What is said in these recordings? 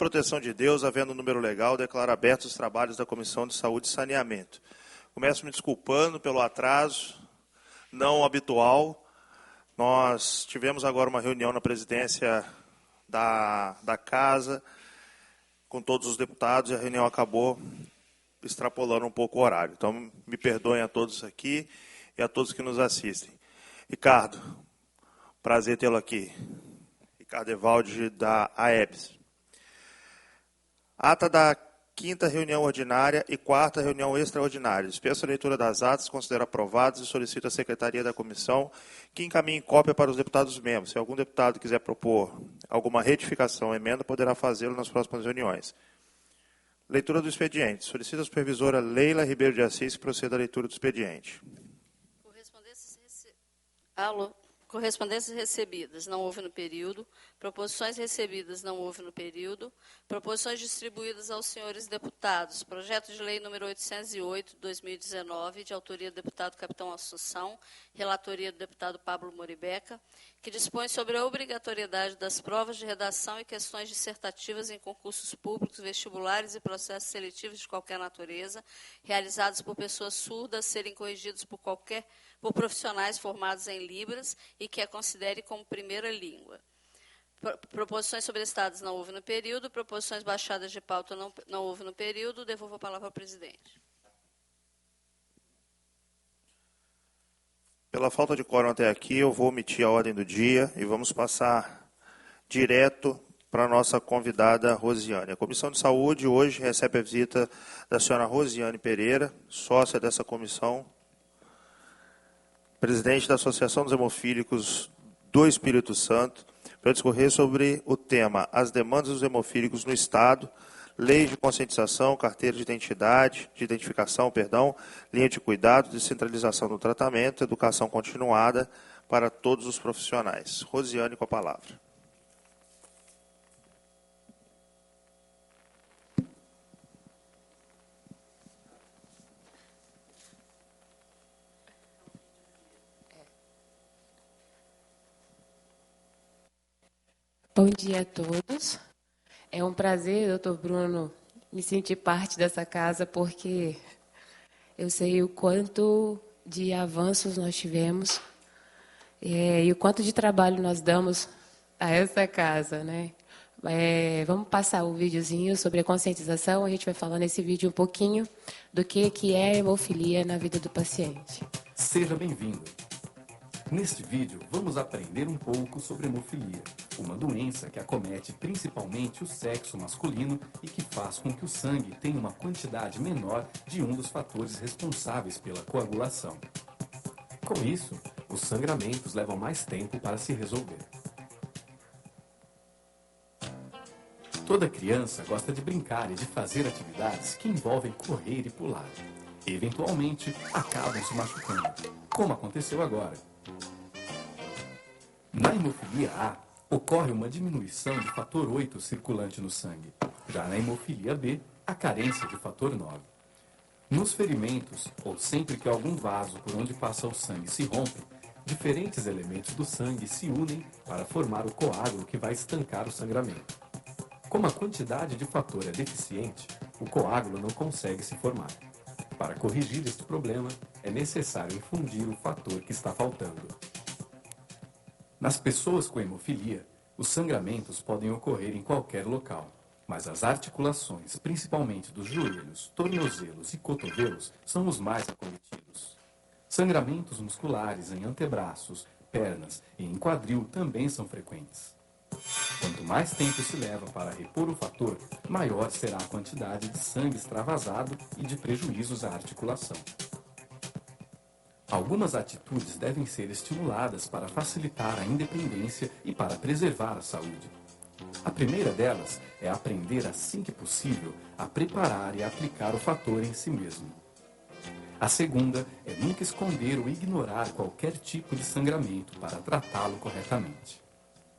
proteção de Deus, havendo número legal, declaro abertos os trabalhos da Comissão de Saúde e Saneamento. Começo me desculpando pelo atraso não habitual. Nós tivemos agora uma reunião na presidência da Casa, com todos os deputados, e a reunião acabou extrapolando um pouco o horário. Então, me perdoem a todos aqui e a todos que nos assistem. Ricardo, prazer tê-lo aqui. Ricardo Evaldi, da AEBS. Ata da 5ª reunião ordinária e 4ª reunião extraordinária. Dispenso a leitura das atas, considero aprovadas e solicito à Secretaria da Comissão que encaminhe cópia para os deputados membros. Se algum deputado quiser propor alguma retificação ou emenda, poderá fazê-lo nas próximas reuniões. Leitura do expediente. Solicito a supervisora Leila Ribeiro de Assis que proceda à leitura do expediente. Correspondências recebidas, não houve no período. Proposições recebidas, não houve no período. Proposições distribuídas aos senhores deputados. Projeto de lei número 808, 2019, de autoria do deputado Capitão Assunção, relatoria do deputado Pablo Moribeca, que dispõe sobre a obrigatoriedade das provas de redação e questões dissertativas em concursos públicos, vestibulares e processos seletivos de qualquer natureza, realizados por pessoas surdas, serem corrigidos por profissionais formados em Libras e que a considere como primeira língua. Proposições sobrestadas não houve no período, proposições baixadas de pauta não houve no período. Devolvo a palavra ao presidente. Pela falta de quórum até aqui, eu vou omitir a ordem do dia e vamos passar direto para a nossa convidada Rosiane. A Comissão de Saúde hoje recebe a visita da senhora Rosiane Pereira, sócia dessa comissão, presidente da Associação dos Hemofílicos do Espírito Santo, para discorrer sobre o tema As demandas dos hemofílicos no Estado, leis de conscientização, carteira de identificação, linha de cuidado, descentralização do tratamento, educação continuada para todos os profissionais. Rosiane, com a palavra. Bom dia a todos. É um prazer, doutor Bruno, me sentir parte dessa casa, porque eu sei o quanto de avanços nós tivemos e o quanto de trabalho nós damos a essa casa, né? Vamos passar o videozinho sobre a conscientização. A gente vai falar nesse vídeo um pouquinho do que é a hemofilia na vida do paciente. Seja bem-vindo. Neste vídeo, vamos aprender um pouco sobre hemofilia, uma doença que acomete principalmente o sexo masculino e que faz com que o sangue tenha uma quantidade menor de um dos fatores responsáveis pela coagulação. Com isso, os sangramentos levam mais tempo para se resolver. Toda criança gosta de brincar e de fazer atividades que envolvem correr e pular. Eventualmente, acabam se machucando, como aconteceu agora. Na hemofilia A, ocorre uma diminuição de fator 8 circulante no sangue. Já na hemofilia B, a carência de fator 9. Nos ferimentos, ou sempre que algum vaso por onde passa o sangue se rompe, diferentes elementos do sangue se unem para formar o coágulo que vai estancar o sangramento. Como a quantidade de fator é deficiente, o coágulo não consegue se formar. Para corrigir este problema, é necessário infundir o fator que está faltando. Nas pessoas com hemofilia, os sangramentos podem ocorrer em qualquer local, mas as articulações, principalmente dos joelhos, tornozelos e cotovelos, são os mais acometidos. Sangramentos musculares em antebraços, pernas e em quadril também são frequentes. Quanto mais tempo se leva para repor o fator, maior será a quantidade de sangue extravasado e de prejuízos à articulação. Algumas atitudes devem ser estimuladas para facilitar a independência e para preservar a saúde. A primeira delas é aprender assim que possível a preparar e aplicar o fator em si mesmo. A segunda é nunca esconder ou ignorar qualquer tipo de sangramento para tratá-lo corretamente.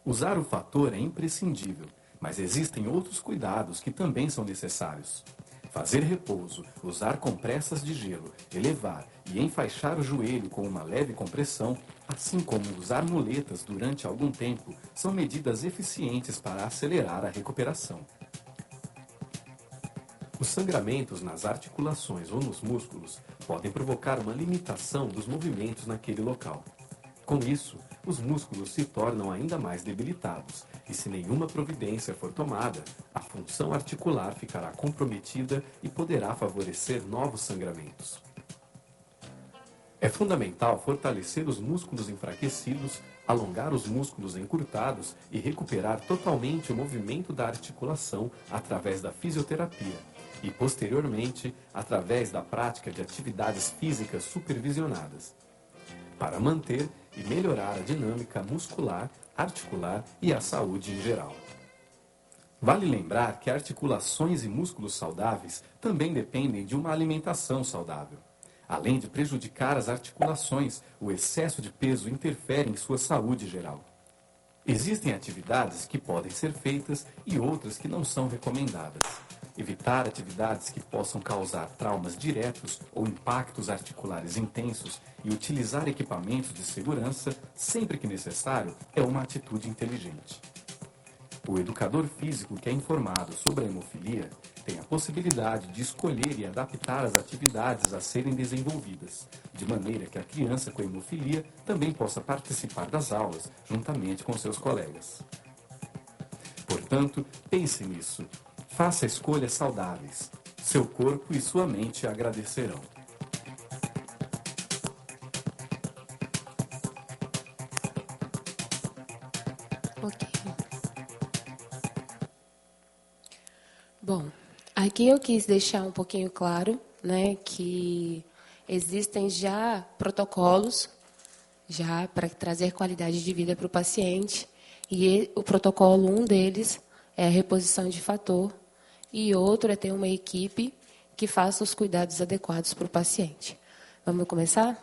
Usar o fator é imprescindível, mas existem outros cuidados que também são necessários. Fazer repouso, usar compressas de gelo, elevar e enfaixar o joelho com uma leve compressão, assim como usar muletas durante algum tempo, são medidas eficientes para acelerar a recuperação. Os sangramentos nas articulações ou nos músculos podem provocar uma limitação dos movimentos naquele local. Com isso, os músculos se tornam ainda mais debilitados e, se nenhuma providência for tomada, a função articular ficará comprometida e poderá favorecer novos sangramentos. É fundamental fortalecer os músculos enfraquecidos, alongar os músculos encurtados e recuperar totalmente o movimento da articulação através da fisioterapia e, posteriormente, através da prática de atividades físicas supervisionadas, para manter e melhorar a dinâmica muscular, articular e a saúde em geral. Vale lembrar que articulações e músculos saudáveis também dependem de uma alimentação saudável. Além de prejudicar as articulações, o excesso de peso interfere em sua saúde geral. Existem atividades que podem ser feitas e outras que não são recomendadas. Evitar atividades que possam causar traumas diretos ou impactos articulares intensos e utilizar equipamentos de segurança sempre que necessário é uma atitude inteligente. O educador físico que é informado sobre a hemofilia tem a possibilidade de escolher e adaptar as atividades a serem desenvolvidas, de maneira que a criança com hemofilia também possa participar das aulas juntamente com seus colegas. Portanto, pense nisso. Faça escolhas saudáveis. Seu corpo e sua mente agradecerão. Ok. Bom, aqui eu quis deixar um pouquinho claro, né, que existem já protocolos já para trazer qualidade de vida para o paciente, e o protocolo, um deles é a reposição de fator, e outro é ter uma equipe que faça os cuidados adequados para o paciente. Vamos começar?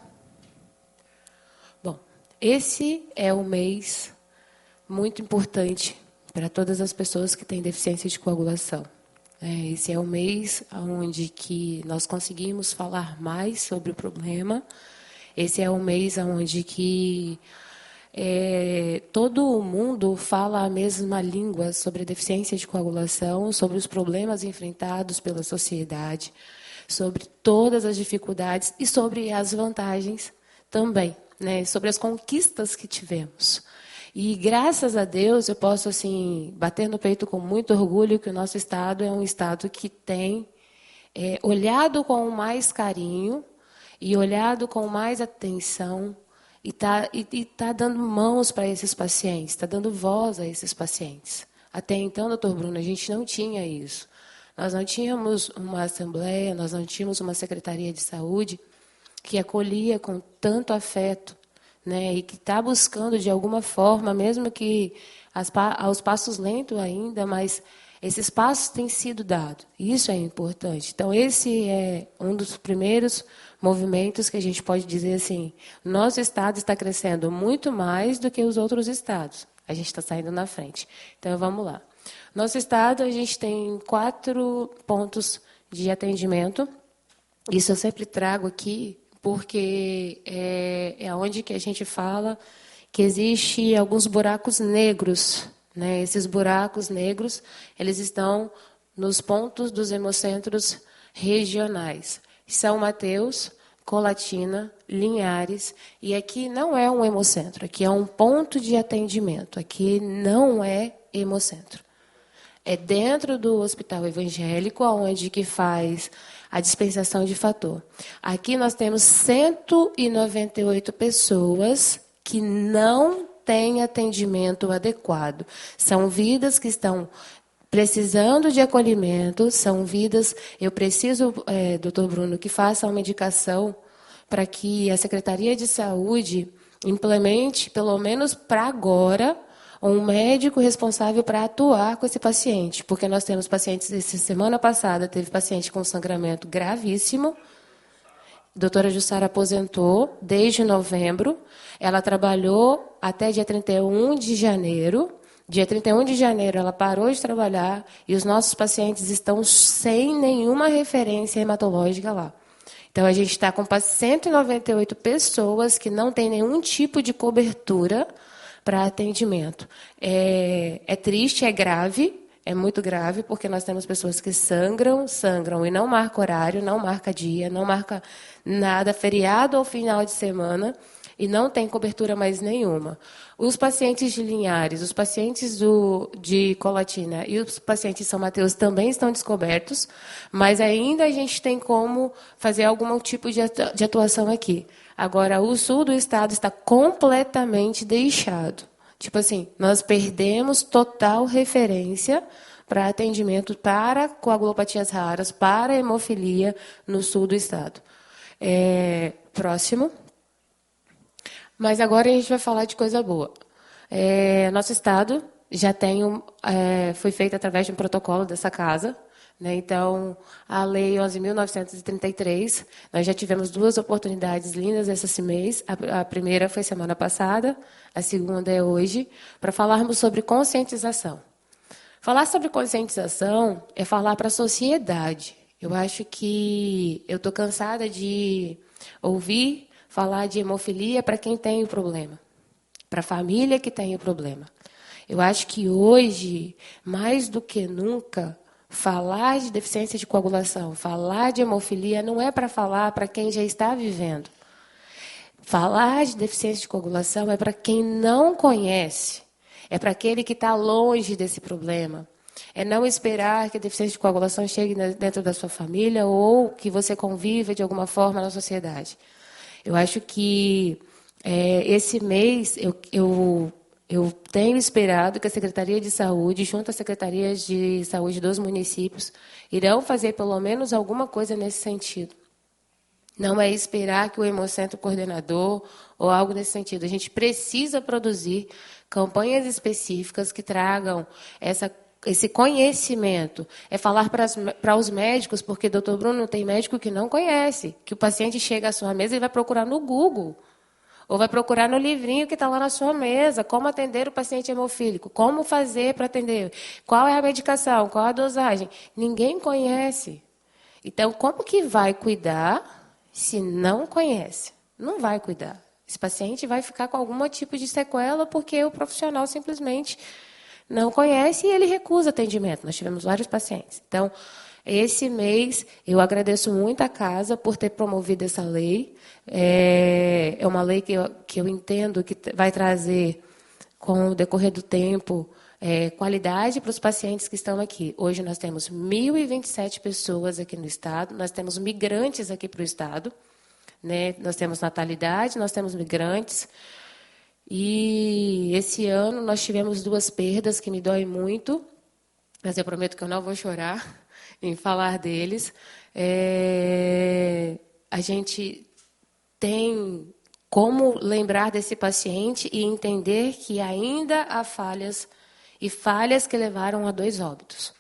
Bom, esse é um mês muito importante para todas as pessoas que têm deficiência de coagulação. Esse é o mês onde que nós conseguimos falar mais sobre o problema. Esse é o mês onde que todo mundo fala a mesma língua sobre a deficiência de coagulação, sobre os problemas enfrentados pela sociedade, sobre todas as dificuldades e sobre as vantagens também, né, sobre as conquistas que tivemos. E, graças a Deus, eu posso assim bater no peito com muito orgulho que o nosso Estado é um Estado que tem olhado com mais carinho e olhado com mais atenção e tá dando mãos para esses pacientes, está dando voz a esses pacientes. Até então, doutor Bruno, a gente não tinha isso. Nós não tínhamos uma assembleia, nós não tínhamos uma secretaria de saúde que acolhia com tanto afeto, né, e que está buscando, de alguma forma, mesmo que aos passos lentos ainda, mas esses passos têm sido dados. Isso é importante. Então, esse é um dos primeiros movimentos que a gente pode dizer assim, nosso Estado está crescendo muito mais do que os outros estados. A gente está saindo na frente. Então, vamos lá. Nosso Estado, a gente tem 4 pontos de atendimento. Isso eu sempre trago aqui, porque é onde que a gente fala que existe alguns buracos negros, né? Esses buracos negros, eles estão nos pontos dos hemocentros regionais. São Mateus, Colatina, Linhares, e aqui não é um hemocentro, aqui é um ponto de atendimento, aqui não é hemocentro. É dentro do hospital evangélico, onde que faz a dispensação de fator. Aqui nós temos 198 pessoas que não têm atendimento adequado. São vidas que estão precisando de acolhimento, são vidas... Eu preciso, doutor Bruno, que faça uma indicação para que a Secretaria de Saúde implemente, pelo menos para agora, um médico responsável para atuar com esse paciente, porque nós temos pacientes, essa semana passada, teve paciente com sangramento gravíssimo. A doutora Jussara aposentou desde novembro, ela trabalhou até dia 31 de janeiro. Dia 31 de janeiro ela parou de trabalhar e os nossos pacientes estão sem nenhuma referência hematológica lá. Então, a gente está com 198 pessoas que não têm nenhum tipo de cobertura para atendimento. É triste, é grave, é muito grave, porque nós temos pessoas que sangram e não marca horário, não marca dia, não marca nada, feriado ou final de semana, e não tem cobertura mais nenhuma. Os pacientes de Linhares, os pacientes de Colatina e os pacientes de São Mateus também estão descobertos, mas ainda a gente tem como fazer algum tipo de atuação aqui. Agora, o sul do estado está completamente deixado. Tipo assim, nós perdemos total referência para atendimento para coagulopatias raras, para hemofilia no sul do estado. Próximo. Mas agora a gente vai falar de coisa boa. Nosso estado já tem foi feito através de um protocolo dessa casa, né? Então, a Lei 11.933, nós já tivemos 2 oportunidades lindas esse mês. A primeira foi semana passada, a segunda é hoje, para falarmos sobre conscientização. Falar sobre conscientização é falar para a sociedade. Eu acho que eu estou cansada de ouvir falar de hemofilia para quem tem o problema, para a família que tem o problema. Eu acho que hoje, mais do que nunca, falar de deficiência de coagulação, falar de hemofilia não é para falar para quem já está vivendo. Falar de deficiência de coagulação é para quem não conhece, é para aquele que está longe desse problema. É não esperar que a deficiência de coagulação chegue dentro da sua família ou que você conviva de alguma forma na sociedade. Eu acho que esse mês eu tenho esperado que a Secretaria de Saúde, junto às secretarias de saúde dos municípios, irão fazer pelo menos alguma coisa nesse sentido. Não é esperar que o hemocentro coordenador ou algo nesse sentido. A gente precisa produzir campanhas específicas que tragam esse conhecimento. É falar para os médicos, porque, doutor Bruno, tem médico que não conhece, que o paciente chega à sua mesa e vai procurar no Google, ou vai procurar no livrinho que está lá na sua mesa, como atender o paciente hemofílico, como fazer para atender, qual é a medicação, qual a dosagem. Ninguém conhece. Então, como que vai cuidar se não conhece? Não vai cuidar. Esse paciente vai ficar com algum tipo de sequela porque o profissional simplesmente não conhece e ele recusa atendimento. Nós tivemos vários pacientes. Então, esse mês, eu agradeço muito à casa por ter promovido essa lei. É uma lei que eu entendo que vai trazer, com o decorrer do tempo, qualidade para os pacientes que estão aqui. Hoje nós temos 1.027 pessoas aqui no estado, nós temos migrantes aqui para o estado, né? Nós temos natalidade, nós temos migrantes. E esse ano nós tivemos 2 perdas que me doem muito, mas eu prometo que eu não vou chorar em falar deles. A gente tem como lembrar desse paciente e entender que ainda há falhas, e falhas que levaram a 2 óbitos.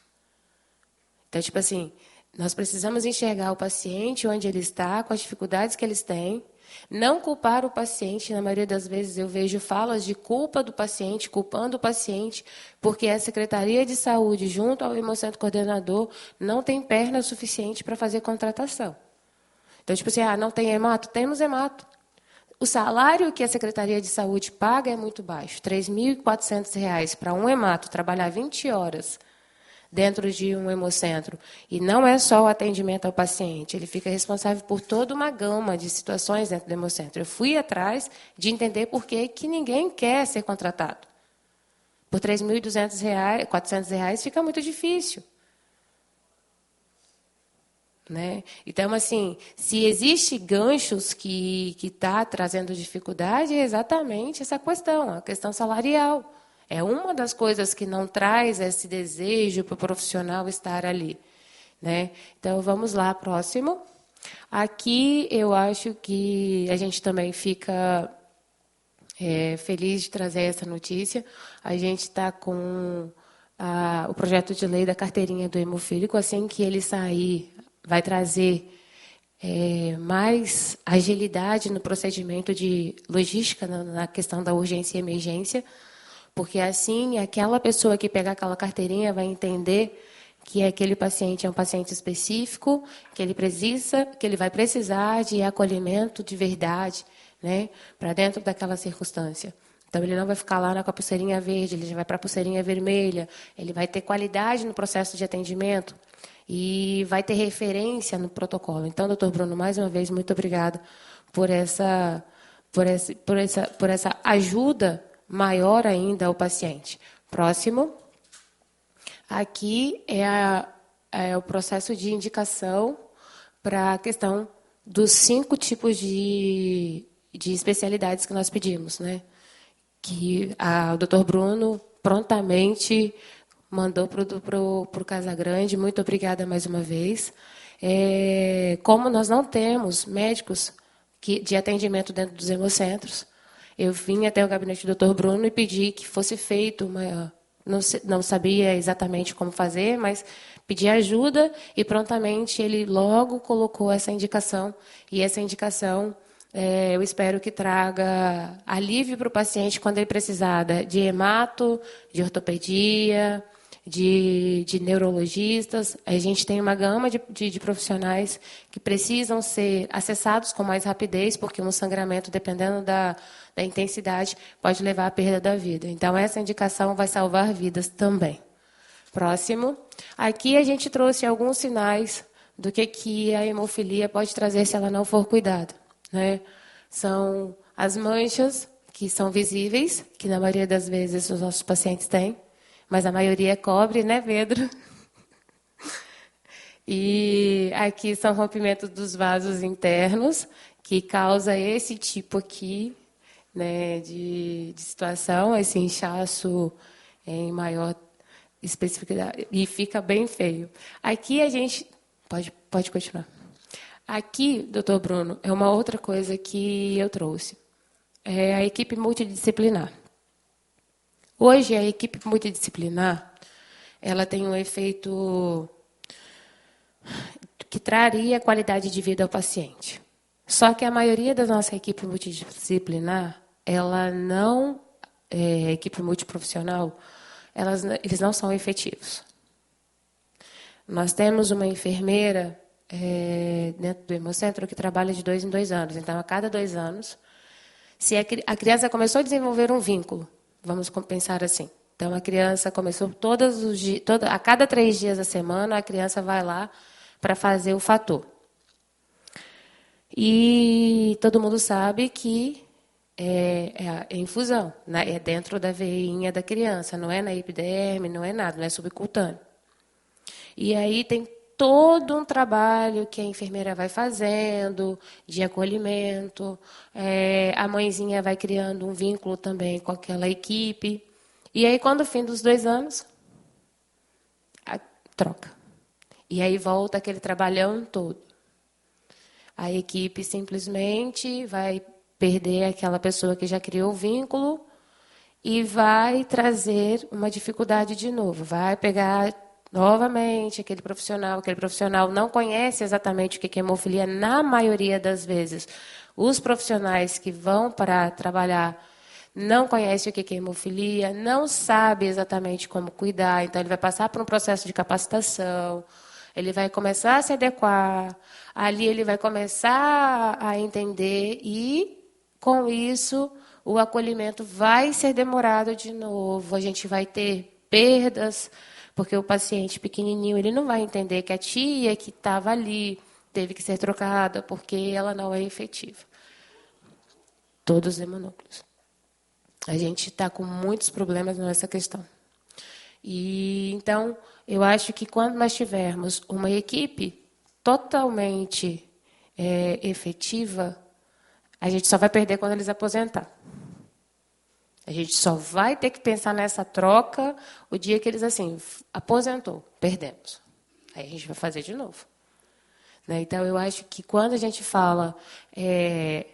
Então, tipo assim, nós precisamos enxergar o paciente onde ele está, com as dificuldades que eles têm, não culpar o paciente. Na maioria das vezes eu vejo falas de culpa do paciente, culpando o paciente, porque a Secretaria de Saúde, junto ao hemocentro coordenador, não tem perna suficiente para fazer contratação. Então, tipo assim, não tem hemato? Temos hemato. O salário que a Secretaria de Saúde paga é muito baixo, R$ 3.400 para um hemato, trabalhar 20 horas dentro de um hemocentro. E não é só o atendimento ao paciente, ele fica responsável por toda uma gama de situações dentro do hemocentro. Eu fui atrás de entender por que ninguém quer ser contratado. Por R$ 3.200, R$ 400 fica muito difícil. Né? Então, assim, se existe ganchos que está trazendo dificuldade, é exatamente essa questão, a questão salarial. É uma das coisas que não traz esse desejo para o profissional estar ali. Né? Então, vamos lá, próximo. Aqui, eu acho que a gente também fica feliz de trazer essa notícia. A gente está com o projeto de lei da carteirinha do hemofílico. Assim que ele sair, vai trazer mais agilidade no procedimento de logística, na questão da urgência e emergência, porque assim aquela pessoa que pegar aquela carteirinha vai entender que aquele paciente é um paciente específico, que ele vai precisar de acolhimento de verdade, né, para dentro daquela circunstância. Então, ele não vai ficar lá com a pulseirinha verde, ele já vai para a pulseirinha vermelha, ele vai ter qualidade no processo de atendimento e vai ter referência no protocolo. Então, doutor Bruno, mais uma vez, muito obrigada por essa ajuda maior ainda ao paciente. Próximo. Aqui é o processo de indicação para a questão dos 5 tipos de especialidades que nós pedimos, né? Que o doutor Bruno prontamente mandou para o Casagrande. Muito obrigada mais uma vez. Como nós não temos médicos de atendimento dentro dos hemocentros, eu vim até o gabinete do doutor Bruno e pedi que fosse feito uma... Não sabia exatamente como fazer, mas pedi ajuda e prontamente ele logo colocou essa indicação. E essa indicação, eu espero que traga alívio para o paciente quando ele precisar de hemato, de ortopedia, de neurologistas. A gente tem uma gama de profissionais que precisam ser acessados com mais rapidez, porque um sangramento, dependendo da intensidade, pode levar à perda da vida. Então, essa indicação vai salvar vidas também. Próximo. Aqui a gente trouxe alguns sinais do que a hemofilia pode trazer se ela não for cuidada, né? São as manchas, que são visíveis, que na maioria das vezes os nossos pacientes têm, mas a maioria é cobre, né, Pedro? E aqui são rompimentos dos vasos internos, que causa esse tipo aqui, né, de situação, esse inchaço em maior especificidade, e fica bem feio. Aqui a gente... Pode continuar. Aqui, doutor Bruno, é uma outra coisa que eu trouxe. É a equipe multidisciplinar. Hoje, a equipe multidisciplinar, ela tem um efeito que traria qualidade de vida ao paciente. Só que a maioria da nossa equipe multidisciplinar, ela não é equipe multiprofissional, eles não são efetivos. Nós temos uma enfermeira dentro do Hemocentro que trabalha de 2 em 2 anos. Então, a cada 2 anos, se a criança começou a desenvolver um vínculo, vamos pensar assim. Então, a criança começou a cada 3 dias da semana, a criança vai lá para fazer o fator. E todo mundo sabe que é infusão, né? É dentro da veinha da criança, não é na epiderme, não é nada, não é subcutâneo. E aí tem todo um trabalho que a enfermeira vai fazendo, de acolhimento, a mãezinha vai criando um vínculo também com aquela equipe. E aí, quando fim dos 2 anos, troca. E aí volta aquele trabalhão todo. A equipe simplesmente vai perder aquela pessoa que já criou o vínculo e vai trazer uma dificuldade de novo. Vai pegar novamente aquele profissional não conhece exatamente o que é hemofilia, na maioria das vezes. Os profissionais que vão para trabalhar não conhecem o que é hemofilia, não sabe exatamente como cuidar, então ele vai passar por um processo de capacitação, ele vai começar a se adequar, ali ele vai começar a entender e, com isso, o acolhimento vai ser demorado de novo, a gente vai ter perdas, porque o paciente pequenininho ele não vai entender que a tia que estava ali teve que ser trocada porque ela não é efetiva. Todos os hemonúcleos. A gente está com muitos problemas nessa questão. E então, eu acho que quando nós tivermos uma equipe totalmente efetiva, a gente só vai perder quando eles aposentar. A gente só vai ter que pensar nessa troca o dia que eles, assim, aposentou, perdemos. Aí a gente vai fazer de novo. Né? Então, eu acho que quando a gente fala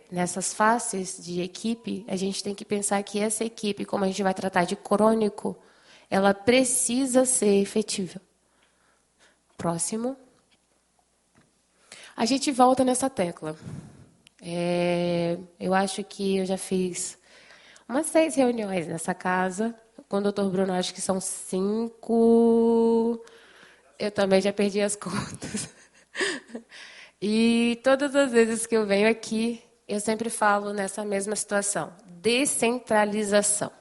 nessas faces de equipe, a gente tem que pensar que essa equipe, como a gente vai tratar de crônico, ela precisa ser efetiva. Próximo. A gente volta nessa tecla. Eu acho que eu já fiz umas 6 reuniões nessa casa. Com o doutor Bruno, acho que são 5. Eu também já perdi as contas. E todas as vezes que eu venho aqui, eu sempre falo nessa mesma situação. descentralização.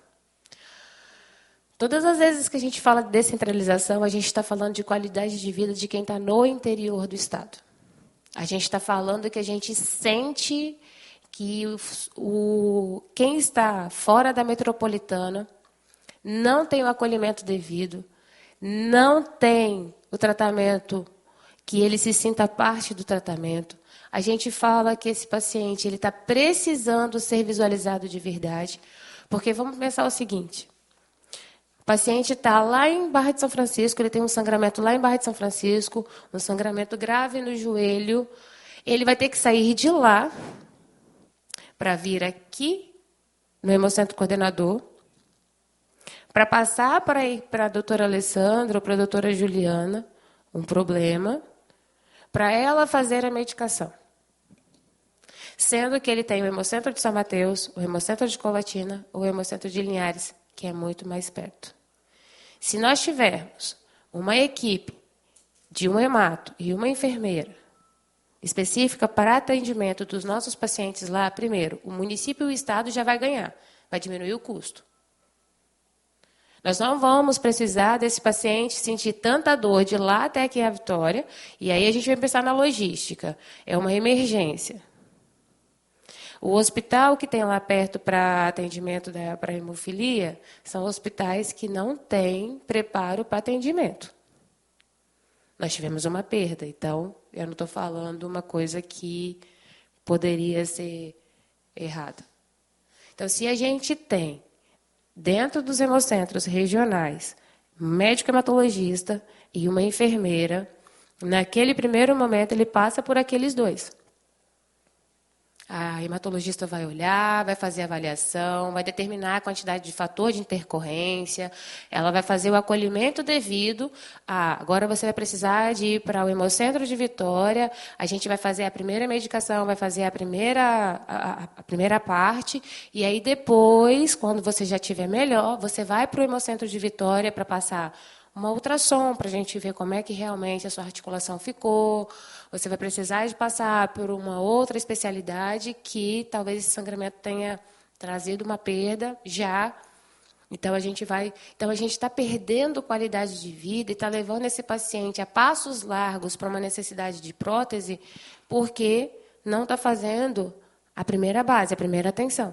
Todas as vezes que a gente fala de descentralização, a gente está falando de qualidade de vida de quem está no interior do Estado. A gente está falando que a gente sente que quem está fora da metropolitana não tem o acolhimento devido, não tem o tratamento, que ele se sinta parte do tratamento. A gente fala que esse paciente ele está precisando ser visualizado de verdade, porque vamos pensar o seguinte: o paciente está lá em Barra de São Francisco, ele tem um sangramento lá em Barra de São Francisco, um sangramento grave no joelho, ele vai ter que sair de lá para vir aqui no Hemocentro Coordenador, para passar para a doutora Alessandra ou para a doutora Juliana um problema, para ela fazer a medicação. Sendo que ele tem o Hemocentro de São Mateus, o Hemocentro de Colatina, o Hemocentro de Linhares, que é muito mais perto. Se nós tivermos uma equipe de um hemato e uma enfermeira específica para atendimento dos nossos pacientes lá, primeiro, o município e o Estado já vai ganhar, vai diminuir o custo. Nós não vamos precisar desse paciente sentir tanta dor de lá até aqui a Vitória, e aí a gente vai pensar na logística. É uma emergência. O hospital que tem lá perto para atendimento para hemofilia são hospitais que não têm preparo para atendimento. Nós tivemos uma perda, então eu não estou falando uma coisa que poderia ser errada. Então, se a gente tem, dentro dos hemocentros regionais, um médico hematologista e uma enfermeira, naquele primeiro momento ele passa por aqueles dois. A hematologista vai olhar, vai fazer a avaliação, vai determinar a quantidade de fator de intercorrência, ela vai fazer o acolhimento devido. Agora você vai precisar de ir para o Hemocentro de Vitória, a gente vai fazer a primeira medicação, vai fazer a primeira parte, e aí depois, quando você já estiver melhor, você vai para o Hemocentro de Vitória para passar uma ultrassom para a gente ver como é que realmente a sua articulação ficou. Você vai precisar de passar por uma outra especialidade que talvez esse sangramento tenha trazido uma perda já. Então a gente está perdendo qualidade de vida e está levando esse paciente a passos largos para uma necessidade de prótese porque não está fazendo a primeira base, a primeira atenção.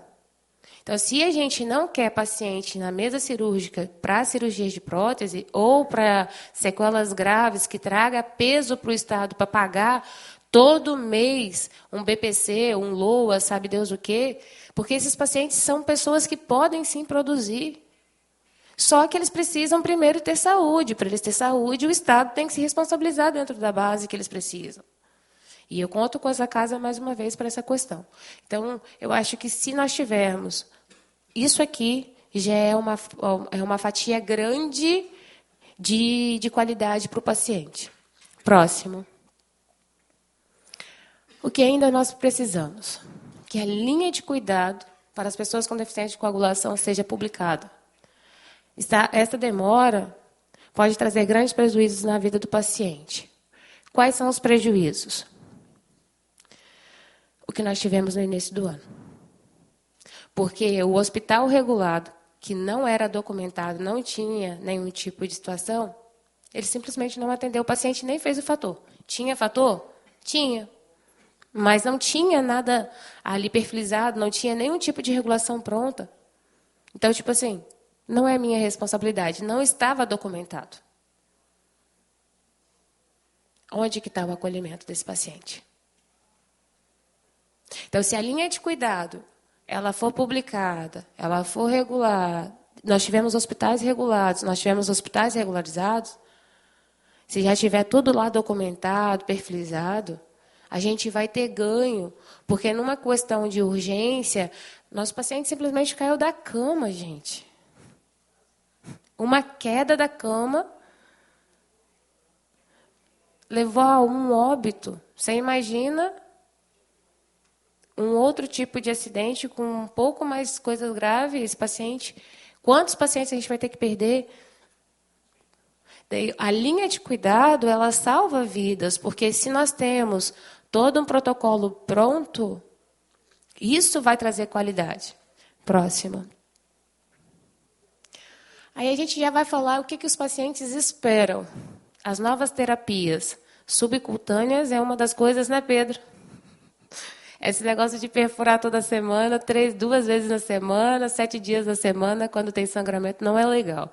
Então, se a gente não quer paciente na mesa cirúrgica para cirurgias de prótese ou para sequelas graves que traga peso para o Estado para pagar todo mês um BPC, um LOA, sabe Deus o quê, porque esses pacientes são pessoas que podem sim produzir. Só que eles precisam primeiro ter saúde. Para eles terem saúde, o Estado tem que se responsabilizar dentro da base que eles precisam. E eu conto com essa casa mais uma vez para essa questão. Então, eu acho que se nós tivermos isso aqui, já é uma fatia grande de qualidade para o paciente. Próximo. O que ainda nós precisamos? Que a linha de cuidado para as pessoas com deficiência de coagulação seja publicada. Esta demora pode trazer grandes prejuízos na vida do paciente. Quais são os prejuízos? O que nós tivemos no início do ano. Porque o hospital regulado, que não era documentado, não tinha nenhum tipo de situação, ele simplesmente não atendeu o paciente, nem fez o fator. Tinha fator? Tinha. Mas não tinha nada ali perfilizado, não tinha nenhum tipo de regulação pronta. Então, tipo assim, não é minha responsabilidade, não estava documentado. Onde que está o acolhimento desse paciente? Então, se a linha de cuidado ela for publicada, ela for regular, nós tivemos hospitais regulados, nós tivemos hospitais regularizados, se já tiver tudo lá documentado, perfilizado, a gente vai ter ganho, porque numa questão de urgência, nosso paciente simplesmente caiu da cama, gente. Uma queda da cama levou a um óbito. Você imagina um outro tipo de acidente com um pouco mais coisas graves, esse paciente, quantos pacientes a gente vai ter que perder? A linha de cuidado, ela salva vidas, porque se nós temos todo um protocolo pronto, isso vai trazer qualidade. Próxima. Aí a gente já vai falar o que os pacientes esperam. As novas terapias subcutâneas é uma das coisas, né, Pedro? Esse negócio de perfurar toda semana, 2 vezes na semana, 7 dias na semana, quando tem sangramento, não é legal.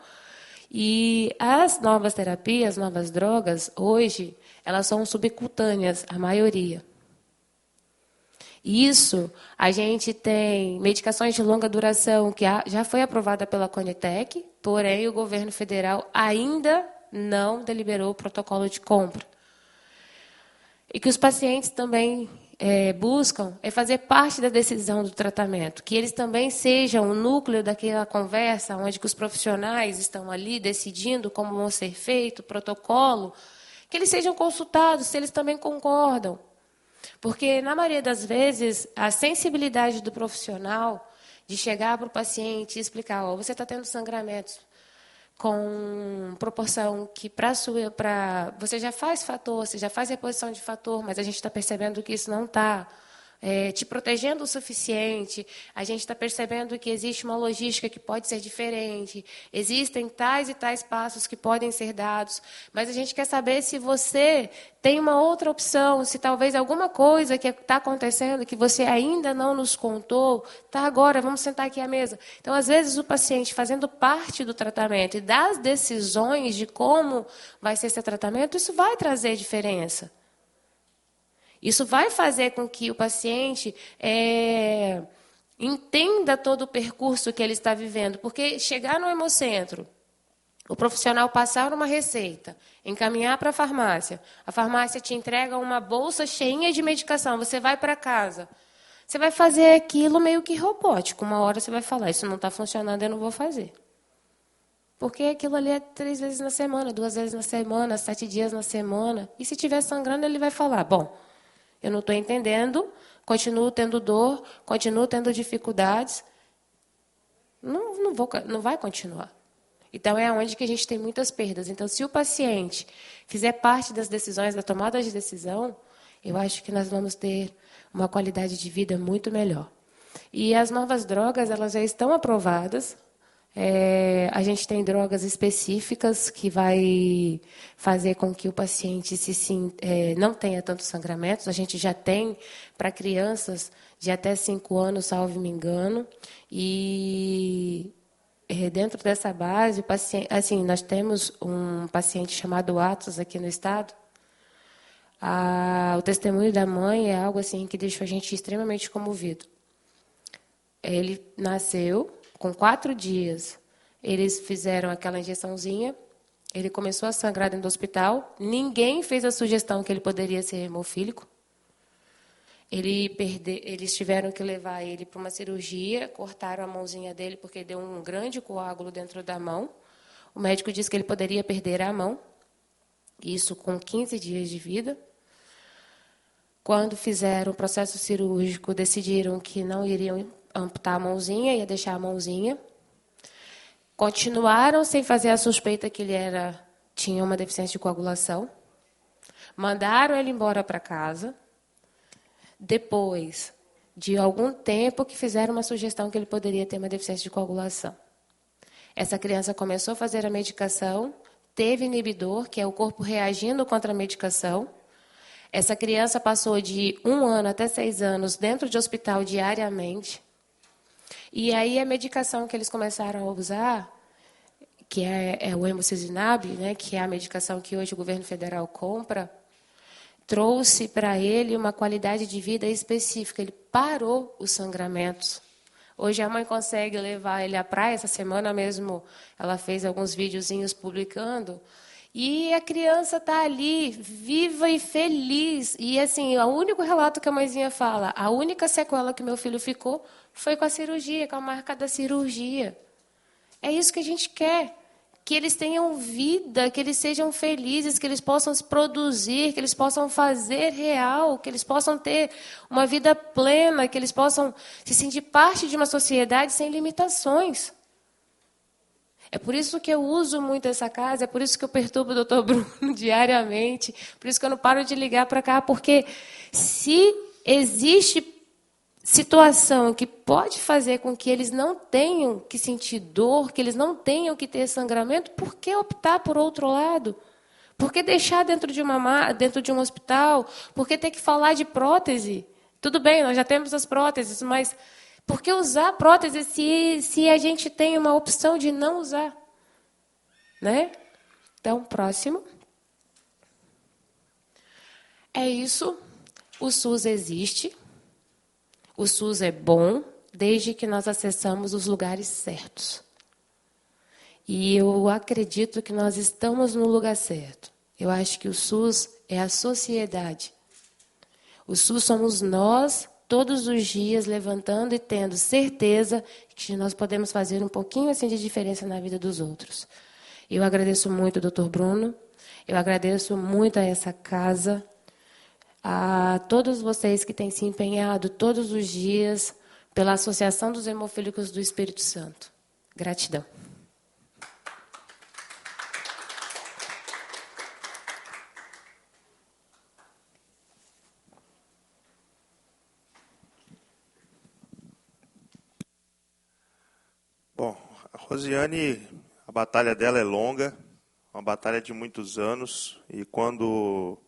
E as novas terapias, novas drogas, hoje, elas são subcutâneas, a maioria. Isso, a gente tem medicações de longa duração que já foi aprovada pela Conitec, porém o governo federal ainda não deliberou o protocolo de compra. E que os pacientes também buscam é fazer parte da decisão do tratamento, que eles também sejam o núcleo daquela conversa, onde que os profissionais estão ali decidindo como vão ser feito, o protocolo, que eles sejam consultados, se eles também concordam. Porque, na maioria das vezes, a sensibilidade do profissional de chegar para o paciente e explicar, você está tendo sangramentos com proporção que você já faz fator, você já faz reposição de fator, mas a gente está percebendo que isso não está te protegendo o suficiente, a gente está percebendo que existe uma logística que pode ser diferente, existem tais e tais passos que podem ser dados, mas a gente quer saber se você tem uma outra opção, se talvez alguma coisa que está acontecendo que você ainda não nos contou, está agora, vamos sentar aqui à mesa. Então, às vezes, o paciente fazendo parte do tratamento e das decisões de como vai ser esse tratamento, isso vai trazer diferença. Isso vai fazer com que o paciente entenda todo o percurso que ele está vivendo. Porque chegar no hemocentro, o profissional passar uma receita, encaminhar para a farmácia te entrega uma bolsa cheinha de medicação, você vai para casa. Você vai fazer aquilo meio que robótico. Uma hora você vai falar, isso não está funcionando, eu não vou fazer. Porque aquilo ali é 3 vezes na semana, 2 vezes na semana, 7 dias na semana. E se estiver sangrando, ele vai falar, bom, eu não estou entendendo, continuo tendo dor, continuo tendo dificuldades. Não vai continuar. Então, é onde que a gente tem muitas perdas. Então, se o paciente fizer parte das decisões, da tomada de decisão, eu acho que nós vamos ter uma qualidade de vida muito melhor. E as novas drogas, elas já estão aprovadas. A gente tem drogas específicas que vai fazer com que o paciente não tenha tantos sangramentos. A gente já tem para crianças de até 5 anos, salvo me engano. E dentro dessa base, nós temos um paciente chamado Atos aqui no estado. O testemunho da mãe é algo assim que deixou a gente extremamente comovido. Ele nasceu. Com 4 dias, eles fizeram aquela injeçãozinha, ele começou a sangrar dentro do hospital, ninguém fez a sugestão que ele poderia ser hemofílico. Eles tiveram que levar ele para uma cirurgia, cortaram a mãozinha dele porque deu um grande coágulo dentro da mão. O médico disse que ele poderia perder a mão, isso com 15 dias de vida. Quando fizeram o processo cirúrgico, decidiram que não iriam amputar a mãozinha, ia deixar a mãozinha. Continuaram sem fazer a suspeita que ele tinha uma deficiência de coagulação. Mandaram ele embora para casa. Depois de algum tempo que fizeram uma sugestão que ele poderia ter uma deficiência de coagulação. Essa criança começou a fazer a medicação, teve inibidor, que é o corpo reagindo contra a medicação. Essa criança passou de 1 ano até 6 anos dentro de hospital diariamente. E aí a medicação que eles começaram a usar, que é o Hemocisinab, né, que é a medicação que hoje o governo federal compra, trouxe para ele uma qualidade de vida específica. Ele parou os sangramentos. Hoje a mãe consegue levar ele à praia. Essa semana mesmo ela fez alguns videozinhos publicando. E a criança está ali, viva e feliz. E, assim, o único relato que a mãezinha fala, a única sequela que meu filho ficou foi com a cirurgia, com a marca da cirurgia. É isso que a gente quer. Que eles tenham vida, que eles sejam felizes, que eles possam se produzir, que eles possam fazer real, que eles possam ter uma vida plena, que eles possam se sentir parte de uma sociedade sem limitações. É por isso que eu uso muito essa casa, é por isso que eu perturbo o doutor Bruno diariamente, por isso que eu não paro de ligar para cá, porque se situação que pode fazer com que eles não tenham que sentir dor, que eles não tenham que ter sangramento, por que optar por outro lado? Por que deixar dentro de um hospital? Por que ter que falar de prótese? Tudo bem, nós já temos as próteses, mas por que usar prótese se a gente tem uma opção de não usar? Né? Então, próximo. É isso. O SUS existe. O SUS é bom desde que nós acessamos os lugares certos. E eu acredito que nós estamos no lugar certo. Eu acho que o SUS é a sociedade. O SUS somos nós, todos os dias, levantando e tendo certeza que nós podemos fazer um pouquinho assim de diferença na vida dos outros. Eu agradeço muito, doutor Bruno. Eu agradeço muito a essa casa, a todos vocês que têm se empenhado todos os dias pela Associação dos Hemofílicos do Espírito Santo. Gratidão. Bom, a Rosiane, a batalha dela é longa, uma batalha de muitos anos, e quando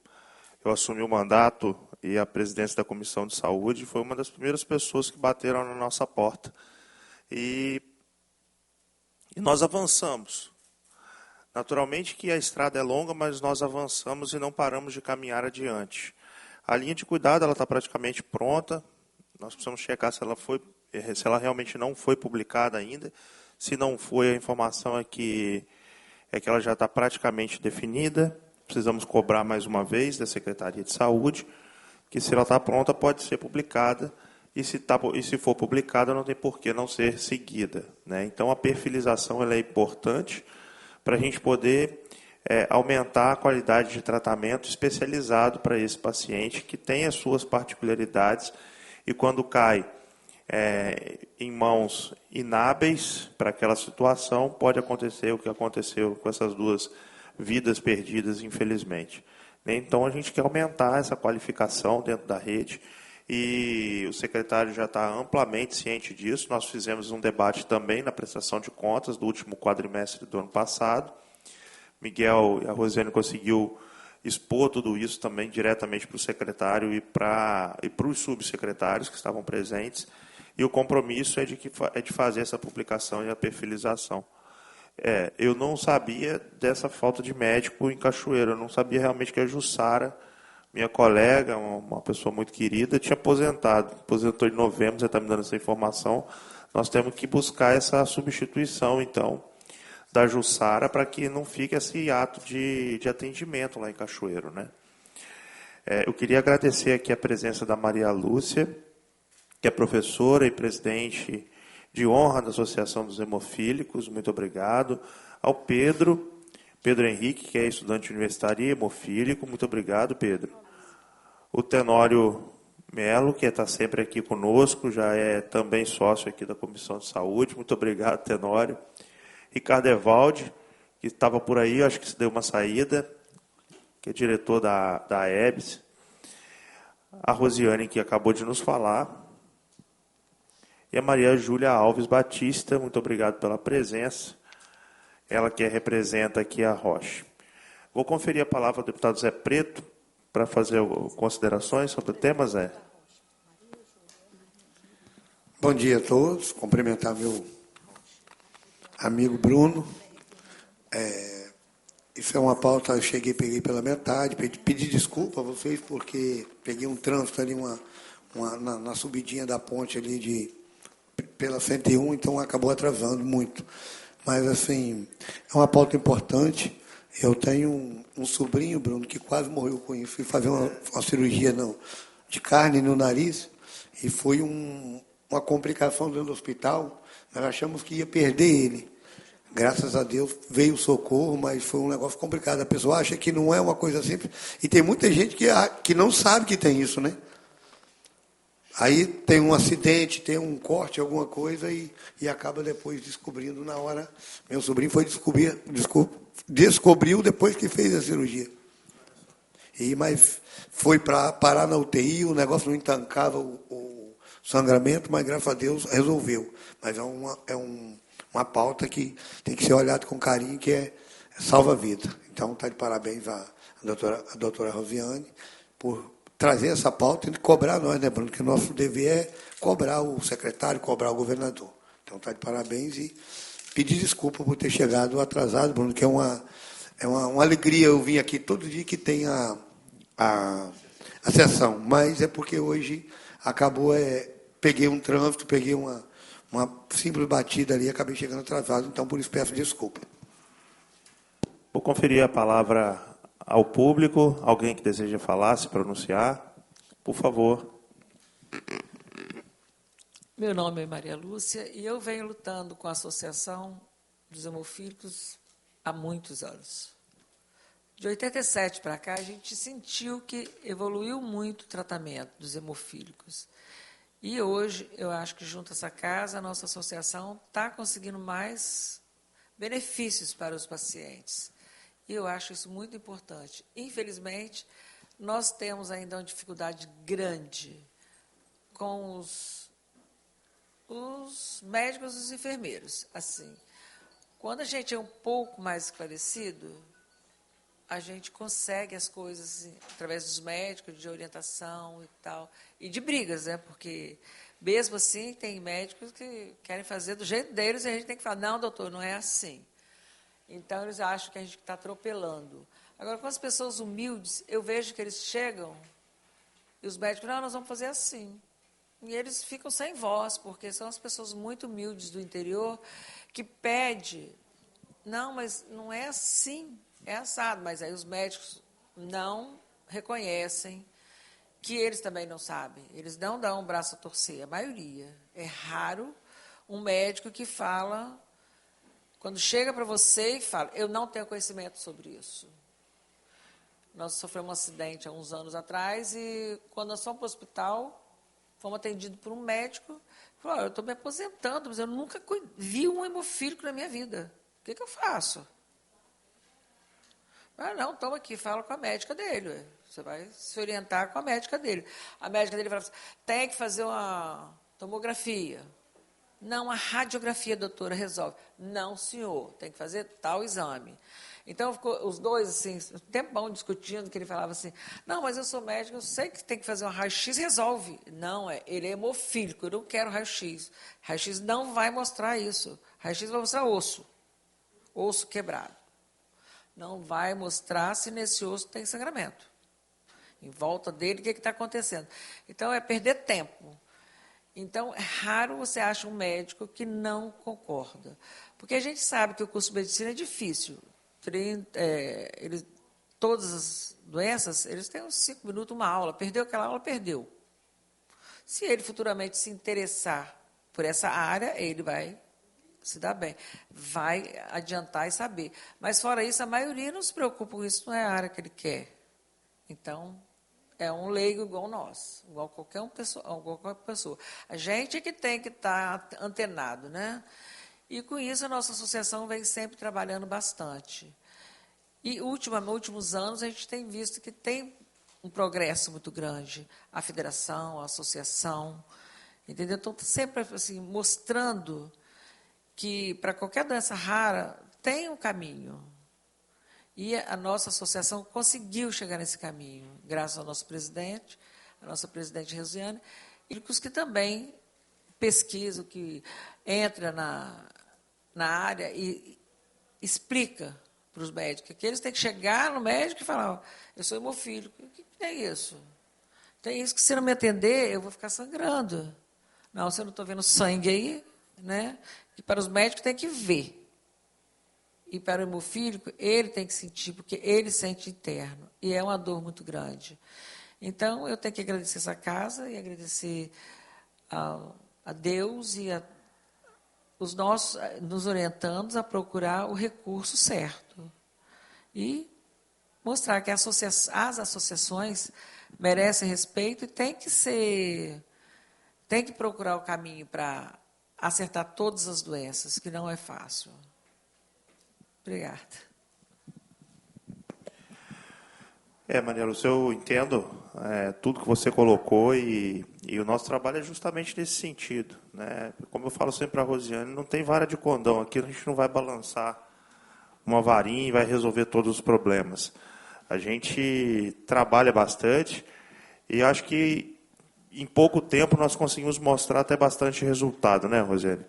eu assumi o mandato e a presidência da Comissão de Saúde, foi uma das primeiras pessoas que bateram na nossa porta. E nós avançamos. Naturalmente que a estrada é longa, mas nós avançamos e não paramos de caminhar adiante. A linha de cuidado está praticamente pronta. Nós precisamos checar se ela realmente não foi publicada ainda. Se não foi, a informação é que ela já está praticamente definida. Precisamos cobrar mais uma vez da Secretaria de Saúde, que se ela está pronta, pode ser publicada, e se for publicada, não tem por que não ser seguida, né? Então, a perfilização ela é importante para a gente poder aumentar a qualidade de tratamento especializado para esse paciente, que tem as suas particularidades, e quando cai em mãos inábeis para aquela situação, pode acontecer o que aconteceu com essas duas vidas perdidas, infelizmente. Então, a gente quer aumentar essa qualificação dentro da rede, e o secretário já está amplamente ciente disso. Nós fizemos um debate também na prestação de contas do último quadrimestre do ano passado. Miguel e a Rosiane conseguiu expor tudo isso também diretamente para o secretário e para os subsecretários que estavam presentes, e o compromisso é de fazer essa publicação e a perfilização. Eu não sabia dessa falta de médico em Cachoeiro. Eu não sabia realmente que a Jussara, minha colega, uma pessoa muito querida, tinha aposentado. Aposentou em novembro, você está me dando essa informação. Nós temos que buscar essa substituição, então, da Jussara, para que não fique esse ato de atendimento lá em Cachoeiro, né? Eu queria agradecer aqui a presença da Maria Lúcia, que é professora e presidente de honra da Associação dos Hemofílicos, muito obrigado. Ao Pedro Henrique, que é estudante universitário e hemofílico, muito obrigado, Pedro. O Tenório Melo, que está sempre aqui conosco, já é também sócio aqui da Comissão de Saúde, muito obrigado, Tenório. Ricardo Evaldi, que estava por aí, acho que se deu uma saída, que é diretor da EBS. A Rosiane, que acabou de nos falar. E a Maria Júlia Alves Batista, muito obrigado pela presença. Ela que representa aqui a Roche. Vou conferir a palavra ao deputado Zé Preto para fazer considerações sobre o tema, Zé. Bom dia a todos. Cumprimentar meu amigo Bruno. Isso é uma pauta, eu peguei pela metade, pedi desculpa a vocês, porque peguei um trânsito ali na subidinha da ponte ali pela 101, então acabou atrasando muito. Mas, assim, é uma pauta importante. Eu tenho um sobrinho, Bruno, que quase morreu com isso. Fui fazer uma cirurgia de carne no nariz, e foi uma complicação dentro do hospital. Nós achamos que ia perder ele. Graças a Deus veio o socorro, mas foi um negócio complicado. A pessoa acha que não é uma coisa simples. E tem muita gente que não sabe que tem isso, né? Aí tem um acidente, tem um corte, alguma coisa, e acaba depois descobrindo na hora. Meu sobrinho foi descobriu depois que fez a cirurgia. Mas foi para parar na UTI, o negócio não entancava sangramento, mas graças a Deus resolveu. Mas uma pauta que tem que ser olhada com carinho, que salva a vida. Então, está de parabéns a doutora Rosiane por trazer essa pauta e cobrar nós, né, Bruno? Que o nosso dever é cobrar o secretário, cobrar o governador. Então, está de parabéns e pedir desculpa por ter chegado atrasado, Bruno, que é uma alegria eu vir aqui todo dia que tem a sessão, mas é porque hoje acabou, peguei um trânsito, peguei uma simples batida ali e acabei chegando atrasado, então por isso peço desculpa. Vou conferir a palavra ao público. Alguém que deseja falar, se pronunciar, por favor. Meu nome é Maria Lúcia e eu venho lutando com a Associação dos Hemofílicos há muitos anos. De 87 para cá, a gente sentiu que evoluiu muito o tratamento dos hemofílicos. E hoje, eu acho que junto a essa casa, a nossa associação está conseguindo mais benefícios para os pacientes. E eu acho isso muito importante. Infelizmente, nós temos ainda uma dificuldade grande com os médicos e os enfermeiros. Assim, quando a gente é um pouco mais esclarecido, a gente consegue as coisas assim, através dos médicos, de orientação e tal, e de brigas, né? Porque, mesmo assim, tem médicos que querem fazer do jeito deles e a gente tem que falar, não, doutor, não é assim. Então, eles acham que a gente está atropelando. Agora, com as pessoas humildes, eu vejo que eles chegam e os médicos, não, nós vamos fazer assim. E eles ficam sem voz, porque são as pessoas muito humildes do interior que pedem, não, mas não é assim. É assado, mas aí os médicos não reconhecem que eles também não sabem. Eles não dão um braço a torcer, a maioria. É raro um médico que fala, quando chega para você e fala, eu não tenho conhecimento sobre isso. Nós sofremos um acidente há uns anos atrás e, quando nós fomos para o hospital, fomos atendidos por um médico, falou, eu estou me aposentando, mas eu nunca vi um hemofílico na minha vida. O que eu faço? Ah, não, toma aqui, fala com a médica dele. Ué. Você vai se orientar com a médica dele. A médica dele fala assim, tem que fazer uma tomografia. Não, a radiografia, doutora, resolve. Não, senhor, tem que fazer tal exame. Então, ficou os dois, assim, um tempão discutindo, que ele falava assim, não, mas eu sou médico, eu sei que tem que fazer um raio-x, resolve. Não, ele é hemofílico, eu não quero raio-x. Raio-x não vai mostrar isso. Raio-x vai mostrar osso quebrado. Não vai mostrar se nesse osso tem sangramento. Em volta dele, o que está acontecendo? Então, é perder tempo. Então, é raro você achar um médico que não concorda. Porque a gente sabe que o curso de medicina é difícil. Todas as doenças, eles têm uns 5 minutos, uma aula. Perdeu aquela aula, perdeu. Se ele futuramente se interessar por essa área, ele vai se dá bem, vai adiantar e saber. Mas, fora isso, a maioria não se preocupa com isso, não é a área que ele quer. Então, é um leigo igual nós, igual qualquer pessoa. A gente é que tem que estar antenado, né? E, com isso, a nossa associação vem sempre trabalhando bastante. E, últimos anos, a gente tem visto que tem um progresso muito grande. A federação, a associação, entendeu? Então, sempre assim, mostrando que, para qualquer doença rara, tem um caminho. E a nossa associação conseguiu chegar nesse caminho, graças ao nosso presidente, a nossa presidente Rosiane, e os que também pesquisam, que entra na área e explica para os médicos, que eles têm que chegar no médico e falar, oh, eu sou hemofílico. O que é isso? Tem isso que, se não me atender, eu vou ficar sangrando. Não, você não está vendo sangue aí, né? Que para os médicos tem que ver. E para o hemofílico, ele tem que sentir, porque ele sente interno. E é uma dor muito grande. Então, eu tenho que agradecer essa casa e agradecer a Deus e os nossos nos orientando a procurar o recurso certo. E mostrar que as associações merecem respeito e tem que procurar o caminho para acertar todas as doenças, que não é fácil. Obrigada. Maria Lúcia, eu entendo tudo que você colocou e E o nosso trabalho é justamente nesse sentido, né? Como eu falo sempre para a Rosiane, não tem vara de condão. Aqui a gente não vai balançar uma varinha e vai resolver todos os problemas. A gente trabalha bastante e acho que em pouco tempo nós conseguimos mostrar até bastante resultado, né, Rosiane?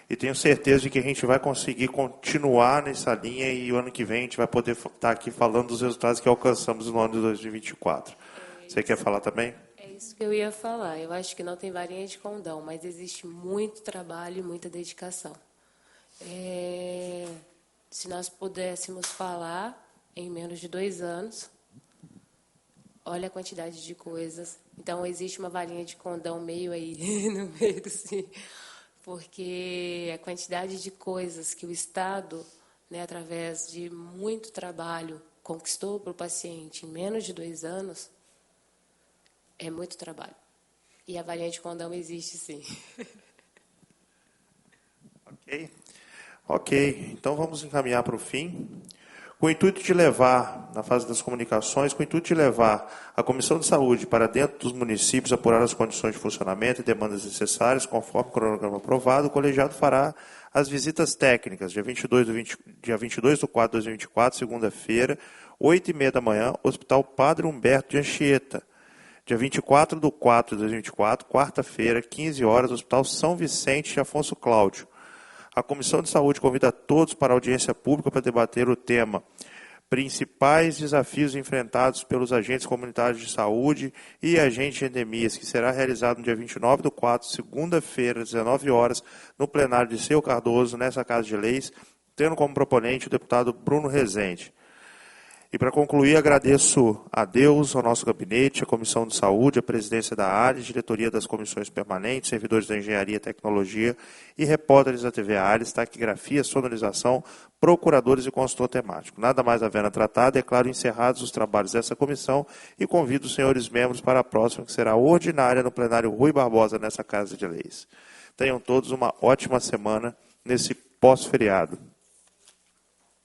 E tenho certeza de que a gente vai conseguir continuar nessa linha e o ano que vem a gente vai poder estar aqui falando dos resultados que alcançamos no ano de 2024. Você quer falar também? É isso que eu ia falar. Eu acho que não tem varinha de condão, mas existe muito trabalho e muita dedicação. Se nós pudéssemos falar em menos de 2 anos, olha a quantidade de coisas. Então, existe uma varinha de condão meio aí, no meio do sim, porque a quantidade de coisas que o Estado, né, através de muito trabalho, conquistou para o paciente em menos de 2 anos, é muito trabalho. E a varinha de condão existe, sim. Ok. Então, vamos encaminhar para o fim. Com o intuito de levar, na fase das comunicações, com o intuito de levar a Comissão de Saúde para dentro dos municípios, apurar as condições de funcionamento e demandas necessárias, conforme o cronograma aprovado, o colegiado fará as visitas técnicas, dia 22 de 4 de 2024, segunda-feira, 8h30 da manhã, Hospital Padre Humberto de Anchieta. Dia 24 de 4 de 2024, quarta-feira, 15 horas, Hospital São Vicente de Afonso Cláudio. A Comissão de Saúde convida todos para a audiência pública para debater o tema Principais desafios enfrentados pelos agentes comunitários de saúde e agentes de endemias, que será realizado no dia 29 de 4, segunda-feira, às 19 horas, no plenário de Seu Cardoso, nessa Casa de Leis, tendo como proponente o deputado Bruno Rezende. E para concluir, agradeço a Deus, ao nosso gabinete, a Comissão de Saúde, a presidência da área, a diretoria das comissões permanentes, servidores da Engenharia e Tecnologia e repórteres da TV Ares, taquigrafia, sonorização, procuradores e consultor temático. Nada mais havendo a tratar, declaro encerrados os trabalhos dessa comissão e convido os senhores membros para a próxima, que será ordinária no plenário Rui Barbosa, nessa Casa de Leis. Tenham todos uma ótima semana nesse pós-feriado.